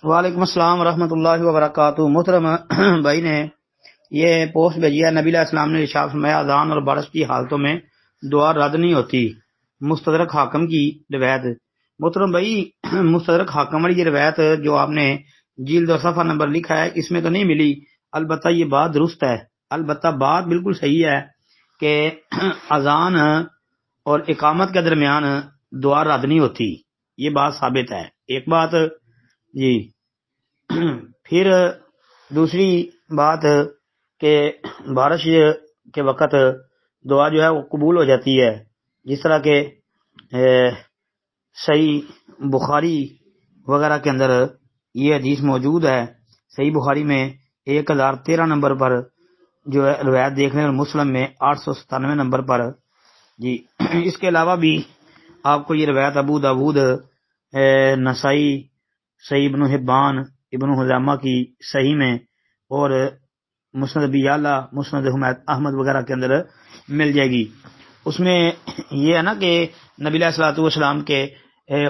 وعلیکم السلام ورحمۃ اللہ وبرکاتہ۔ محترم بھائی نے یہ پوسٹ بھیجی ہے، نبی علیہ السلام نے ارشاد فرمایا اذان اور بارش کی حالتوں میں دعا رد نہیں ہوتی، مستدرک حاکم کی روایت۔ محترم بھائی، مستدرک حاکم والی یہ روایت جو آپ نے جلد اور صفحہ نمبر لکھا ہے اس میں تو نہیں ملی، البتہ یہ بات درست ہے، البتہ بات بالکل صحیح ہے کہ اذان اور اقامت کے درمیان دعا رد نہیں ہوتی، یہ بات ثابت ہے۔ ایک بات جی، پھر دوسری بات کہ بارش کے وقت دعا جو ہے وہ قبول ہو جاتی ہے، جس طرح کہ صحیح بخاری وغیرہ کے اندر یہ حدیث موجود ہے۔ صحیح بخاری میں 1013 نمبر پر جو ہے روایت دیکھ لیں، اور مسلم میں 897 نمبر پر جی۔ اس کے علاوہ بھی آپ کو یہ روایت ابو داود، نسائی، صحیح ابن حبان، ابن خزیمہ کی صحیح میں، اور مسند ابی اعلی، مسند احمد وغیرہ کے اندر مل جائے گی۔ اس میں یہ ہے نا کہ نبی علیہ الصلوۃ والسلام کے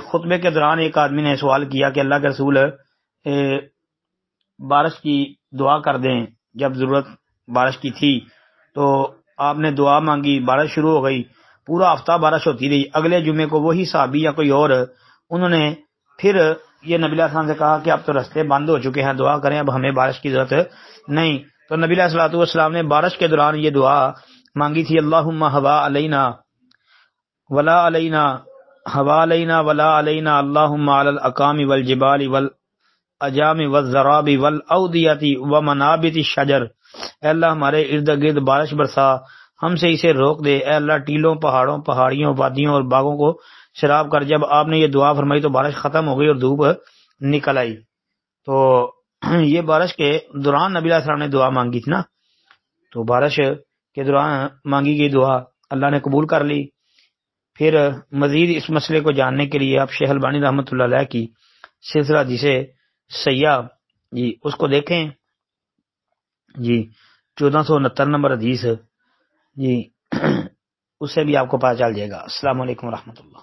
خطبے کے دوران ایک آدمی نے سوال کیا کہ اللہ کے رسول بارش کی دعا کر دیں، جب ضرورت بارش کی تھی تو آپ نے دعا مانگی، بارش شروع ہو گئی، پورا ہفتہ بارش ہوتی رہی۔ اگلے جمعے کو وہی صحابی یا کوئی اور انہوں نے پھر یہ نبی علیہ السلام سے کہا کہ اب تو راستے بند ہو چکے ہیں، دعا کریں، اب ہمیں بارش کی ضرورت نہیں۔ تو نبی علیہ الصلوۃ والسلام نے بارش کے دوران یہ دعا مانگی تھی، اللہم ہوا علینا ولا علینا، ہوا علینا ولا علینا، اللہم علی الاکام والجبال والاجام والزراب والاودیۃ ومنابت الشجر، اے اللہ ہمارے ارد گرد بارش برسا، ہم سے اسے روک دے، اے اللہ ٹیلوں، پہاڑوں، پہاڑیوں، وادیوں اور باغوں کو سیراب کر۔ جب آپ نے یہ دعا فرمائی تو بارش ختم ہو گئی اور دھوپ نکل آئی۔ تو یہ بارش کے دوران نبی علیہ السلام نے دعا مانگی تھی نا، تو بارش کے دوران مانگی گئی دعا اللہ نے قبول کر لی۔ پھر مزید اس مسئلے کو جاننے کے لیے آپ شیخ البانی رحمۃ اللہ علیہ کی سلسلہ حدیث سیاح جی اس کو دیکھیں جی، 1469 نمبر حدیث جی، اس سے بھی آپ کو پتہ چل جائے گا۔ السلام علیکم ورحمۃ اللہ۔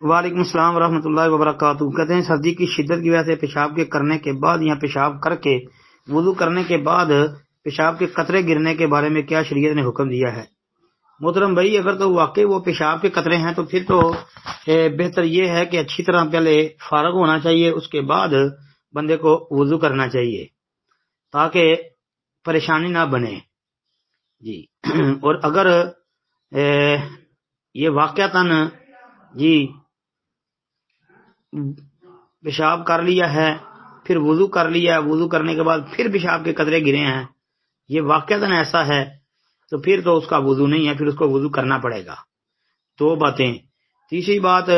وعلیکم السلام ورحمۃ اللہ وبرکاتہ۔ کہتے ہیں سردی کی شدت کی وجہ سے پیشاب کے کرنے کے بعد یا پیشاب کر کے وضو کرنے کے بعد پیشاب کے قطرے گرنے کے بارے میں کیا شریعت نے حکم دیا ہے؟ محترم بھائی، اگر تو واقعی وہ پیشاب کے قطرے ہیں تو پھر تو بہتر یہ ہے کہ اچھی طرح پہلے فارغ ہونا چاہیے، اس کے بعد بندے کو وضو کرنا چاہیے تاکہ پریشانی نہ بنے جی۔ اور اگر یہ واقعتاً جی پیشاب کر لیا ہے، پھر وضو کر لیا، وضو کرنے کے بعد پھر پیشاب کے قطرے گرے ہیں، یہ واقعتاً ایسا ہے تو پھر تو اس کا وضو نہیں ہے، پھر اس کو وضو کرنا پڑے گا۔ دو باتیں۔ تیسری بات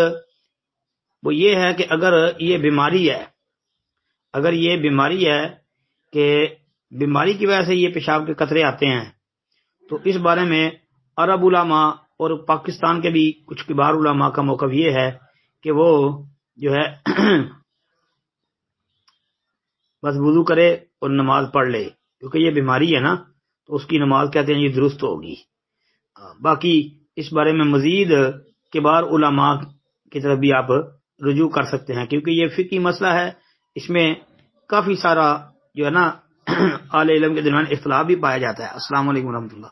وہ یہ ہے کہ اگر یہ بیماری ہے، اگر یہ بیماری ہے کہ بیماری کی وجہ سے یہ پیشاب کے قطرے آتے ہیں، تو اس بارے میں عرب علماء اور پاکستان کے بھی کچھ کبار علماء کا موقف یہ ہے کہ وہ جو ہے بس وضو کرے اور نماز پڑھ لے، کیونکہ یہ بیماری ہے نا، تو اس کی نماز کہتے ہیں یہ درست ہوگی۔ باقی اس بارے میں مزید کبار علماء کی طرف بھی آپ رجوع کر سکتے ہیں، کیونکہ یہ فقہی مسئلہ ہے، اس میں کافی سارا جو ہے نا اہل علم کے درمیان اختلاف بھی پایا جاتا ہے۔ السلام علیکم ورحمۃ اللہ۔